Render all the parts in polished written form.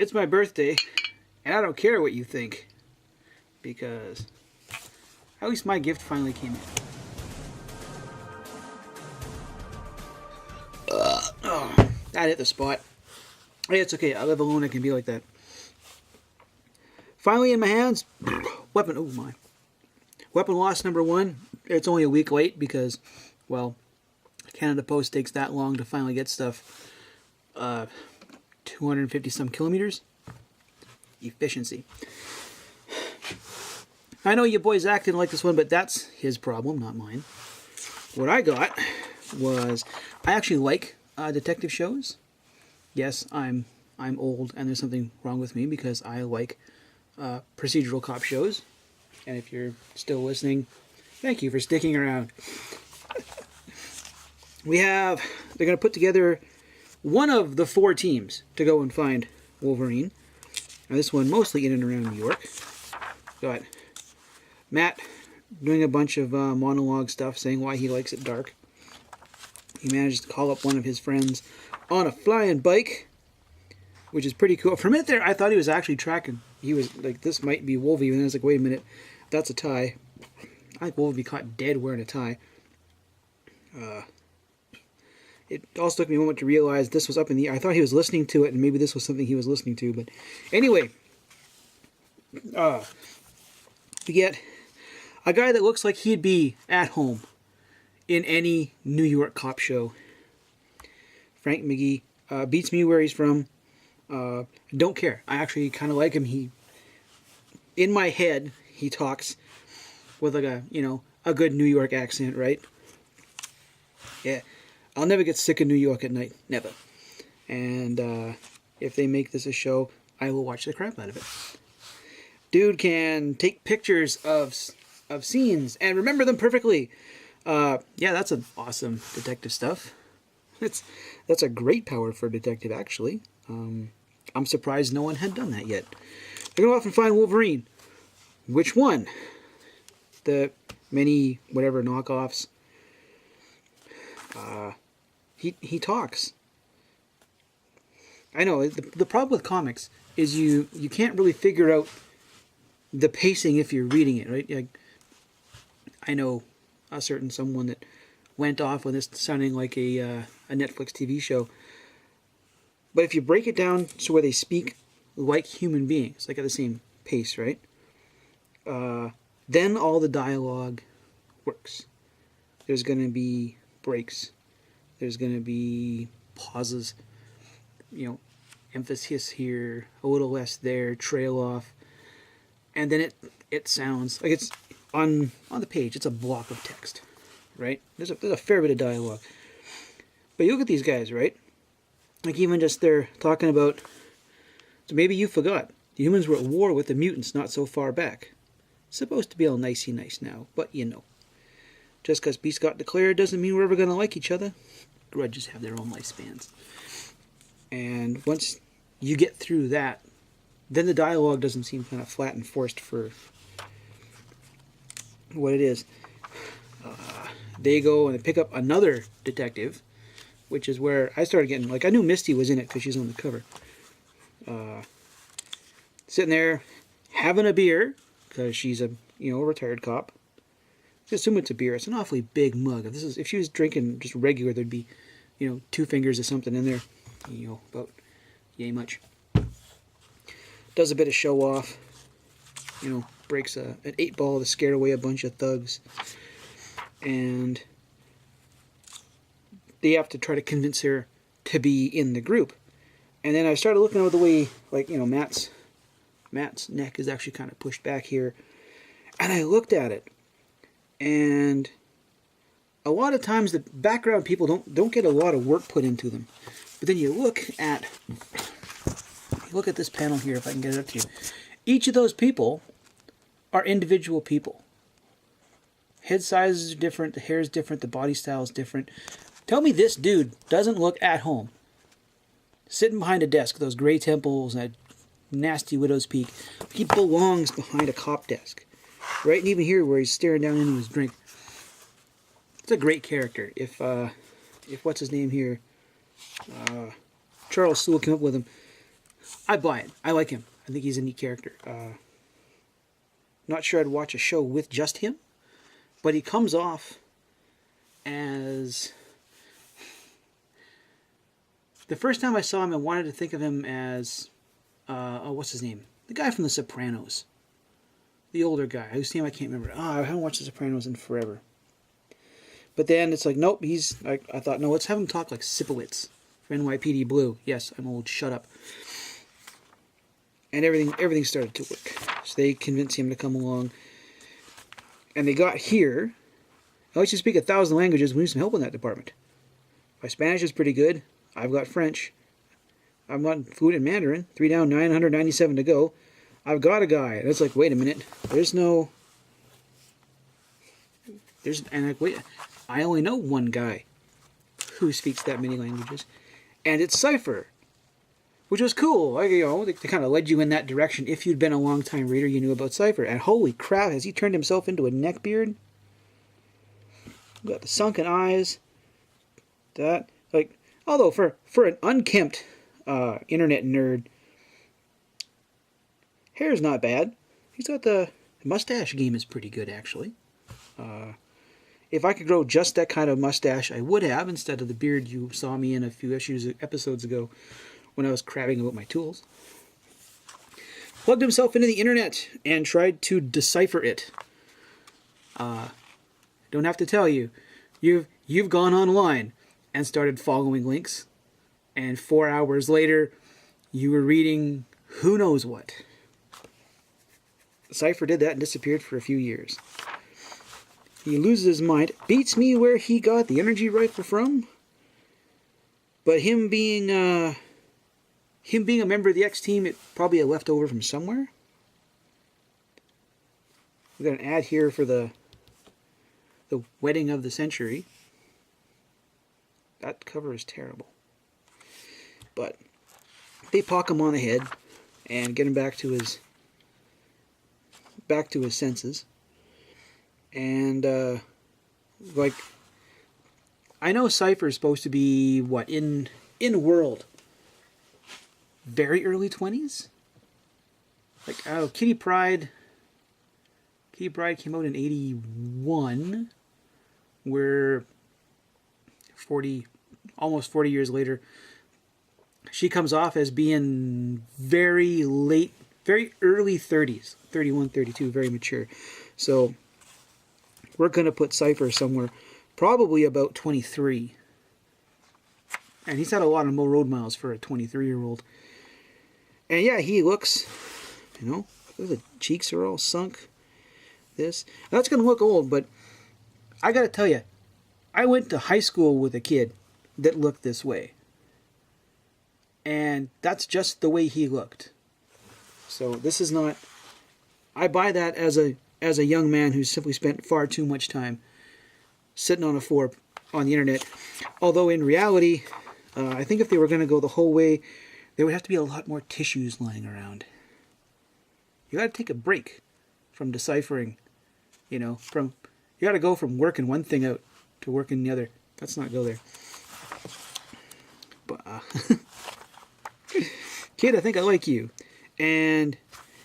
It's my birthday, and I don't care what you think, because at least my gift finally came in. Oh, that hit the spot. Hey, it's okay. I live alone. I can be like that. Finally in my hands, weapon. Oh my. Weapon loss number 1. It's only a week late because, well, Canada Post takes that long to finally get stuff. 250 some kilometers. Efficiency. I know you boys acting like this one, but that's his problem, not mine. What I got was, I actually like detective shows. Yes, I'm old, and there's something wrong with me because I like procedural cop shows. And if you're still listening, thank you for sticking around. They're going to put together one of the 4 teams to go and find Wolverine. Now this one mostly in and around New York. Got Matt doing a bunch of monologue stuff, saying why he likes it dark. He manages to call up one of his friends on a flying bike, which is pretty cool. For a minute there, I thought he was actually tracking. He was like, this might be Wolvie, and I was like, wait a minute, that's a tie. I think Wolvie would be caught dead wearing a tie. It also took me a moment to realize this was up in the air. I thought he was listening to it, and maybe this was something he was listening to. But anyway, we get a guy that looks like he'd be at home in any New York cop show. Frank McGee beats me where he's from. Don't care. I actually kind of like him. In my head, he talks with like a good New York accent, right? Yeah. I'll never get sick of New York at night. Never. And if they make this a show, I will watch the crap out of it. Dude can take pictures of scenes and remember them perfectly. Yeah, that's an awesome detective stuff. That's a great power for a detective, actually. I'm surprised no one had done that yet. They're going to often find Wolverine. Which one? The many whatever knockoffs. He talks. I know, the problem with comics is you can't really figure out the pacing if you're reading it, right? Like, I know a certain someone that went off on this sounding like a Netflix TV show. But if you break it down to where they speak like human beings, like at the same pace, right? Then all the dialogue works. There's going to be breaks. There's going to be pauses. Emphasis here, a little less there, trail off. And then it sounds like it's on the page. It's a block of text, right? There's a fair bit of dialogue. But you look at these guys, right? Like even just they're talking about, so maybe you forgot, the humans were at war with the mutants not so far back. Supposed to be all nicey nice now, but just because peace got declared doesn't mean we're ever going to like each other. Grudges have their own lifespans. And once you get through that, then the dialogue doesn't seem kind of flat and forced for what it is. They go and they pick up another detective, which is where I started getting, like, I knew Misty was in it because she's on the cover. Sitting there having a beer because she's a retired cop. Just assume it's a beer. It's an awfully big mug. If she was drinking just regular, there'd be 2 fingers of something in there. About yay much. Does a bit of show off. Breaks an 8-ball to scare away a bunch of thugs. And they have to try to convince her to be in the group. And then I started looking over the way, like, Matt's neck is actually kind of pushed back here. And I looked at it. And a lot of times the background people don't get a lot of work put into them. But then you look at this panel here, if I can get it up to you. Each of those people are individual people. Head sizes are different, the hair is different, the body style is different. Tell me this dude doesn't look at home. Sitting behind a desk with those gray temples and a nasty widow's peak. He belongs behind a cop desk. Right? And even here where he's staring down into his drink. It's a great character. If what's his name here? Charles Sewell came up with him. I buy it. I like him. I think he's a neat character. Not sure I'd watch a show with just him, but he comes off as... The first time I saw him, I wanted to think of him as... what's his name? The guy from The Sopranos. The older guy, whose name I can't remember. I haven't watched The Sopranos in forever. But then it's like, nope, I thought, no, let's have him talk like Sipowicz for NYPD Blue. Yes, I'm old, shut up. And everything started to work. So they convinced him to come along. And they got here. Unless you speak 1,000 languages, we need some help in that department. My Spanish is pretty good. I've got French. I've got fluent in Mandarin. 3 down, 997 to go. I've got a guy. And it's like, wait a minute. Wait, I only know one guy who speaks that many languages. And it's Cypher. Which was cool. They kind of led you in that direction. If you'd been a long-time reader, you knew about Cypher. And holy crap, has he turned himself into a neckbeard? Got the sunken eyes. Although for an unkempt internet nerd, hair's not bad. He's got the mustache game is pretty good, actually. If I could grow just that kind of mustache, I would have, instead of the beard you saw me in a few episodes ago when I was crabbing about my tools. Plugged himself into the internet and tried to decipher it. Don't have to tell you. You've gone online and started following links, and 4 hours later, you were reading who knows what. Cypher did that and disappeared for a few years. He loses his mind. Beats me where he got the energy rifle from. But him being a member of the X team, it probably a leftover from somewhere. We got an ad here for the wedding of the century. That cover is terrible. But they pock him on the head and get him back to his senses. And I know Cypher is supposed to be in world very early 20s. Kitty Pryde came out in 81. We're almost 40 years later. She comes off as being very late, very early 30s, 31, 32, very mature. So we're going to put Cypher somewhere, probably about 23. And he's had a lot of road miles for a 23-year-old. And yeah, he looks, the cheeks are all sunk. That's going to look old, but I got to tell you, I went to high school with a kid that looked this way. And that's just the way he looked. So this is not... I buy that as a young man who's simply spent far too much time sitting on a floor on the internet. Although in reality, I think if they were going to go the whole way, there would have to be a lot more tissues lying around. You got to take a break from deciphering, you got to go from working one thing out to working the other. Let's not go there. But, kid, I think I like you. And,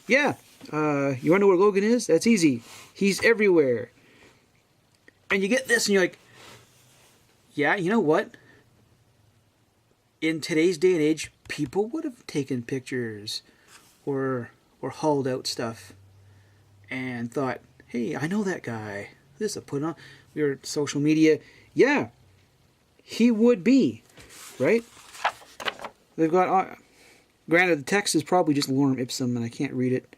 yeah, you want to know where Logan is? That's easy. He's everywhere. And you get this and you're like, yeah, you know what? In today's day and age, people would have taken pictures or hauled out stuff and thought, hey, I know that guy. This I put on your social media. Yeah, he would be, right? They've got, granted, the text is probably just lorem ipsum and I can't read it.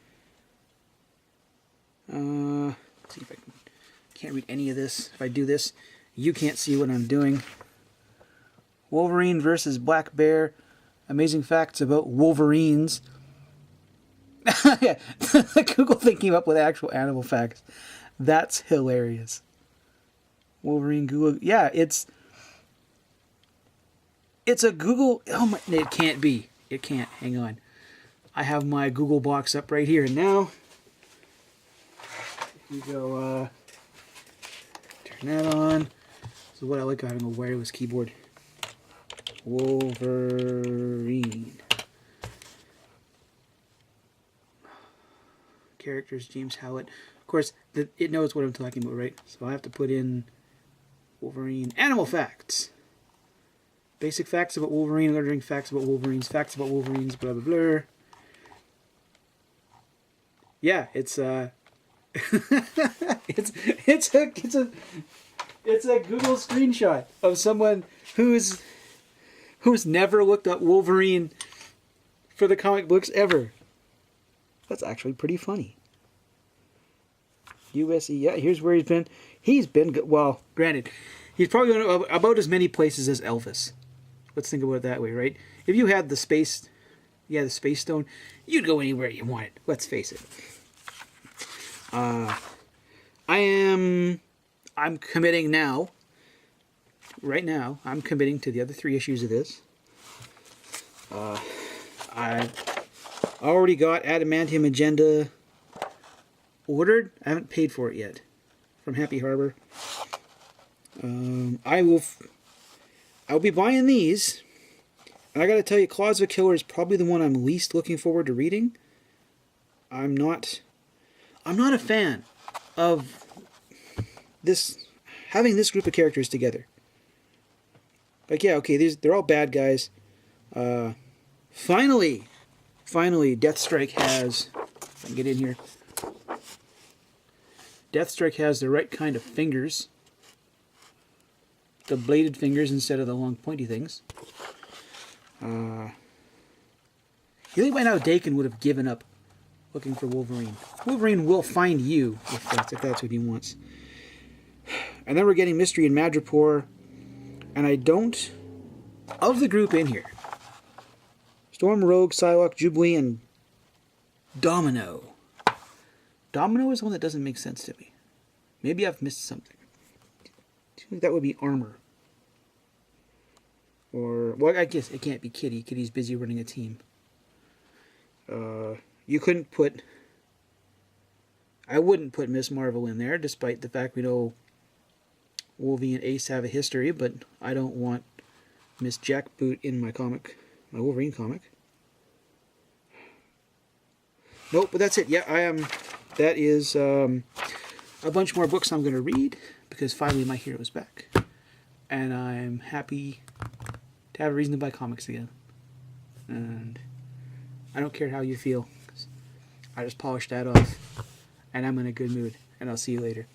Let's see if I can't read any of this. If I do this, you can't see what I'm doing. Wolverine versus Black Bear. Amazing facts about Wolverines. Yeah, the Google thing came up with actual animal facts. That's hilarious. Wolverine Google. Yeah, it's a Google. Oh my! It can't be. It can't. Hang on. I have my Google box up right here, and now you go. Turn that on. This is what I like having a wireless keyboard. Wolverine. characters, James Howlett. Of course, it knows what I'm talking about, right? So I have to put in Wolverine animal facts. Basic facts about Wolverine, learning facts about Wolverines, blah blah blah. Yeah, it's it's a Google screenshot of someone who's never looked up Wolverine for the comic books ever. That's actually pretty funny. USE, yeah, here's where he's been. He's been good. Well, granted, he's probably going about as many places as Elvis. Let's think about it that way, right? If you had the space stone, you'd go anywhere you wanted. Let's face it. I'm committing now. Right now, I'm committing to the other 3 issues of this. I already got Adamantium Agenda ordered. I haven't paid for it yet from Happy Harbor. I'll be buying these. And I gotta tell you, Claws of a Killer is probably the one I'm least looking forward to reading. I'm not a fan of having this group of characters together. Like, yeah, okay, they're all bad guys. Finally, Deathstrike has... If I can get in here. Deathstrike has the right kind of fingers. The bladed fingers instead of the long pointy things. You think by now Dakin would have given up looking for Wolverine. Wolverine will find you if that's what he wants. And then we're getting Mystery in Madripoor. And I don't... Of the group in here, Storm, Rogue, Psylocke, Jubilee, and Domino. Domino is one that doesn't make sense to me. Maybe I've missed something. I think that would be Armor. Or, well, I guess it can't be Kitty. Kitty's busy running a team. You couldn't put... I wouldn't put Miss Marvel in there, despite the fact we know Wolvie and Ace have a history, but I don't want Miss Jackboot in my comic, my Wolverine comic. Nope, but that's it. Yeah, that is a bunch more books I'm going to read, because finally my hero's back. And I'm happy to have a reason to buy comics again. And I don't care how you feel. I just polished that off. And I'm in a good mood. And I'll see you later.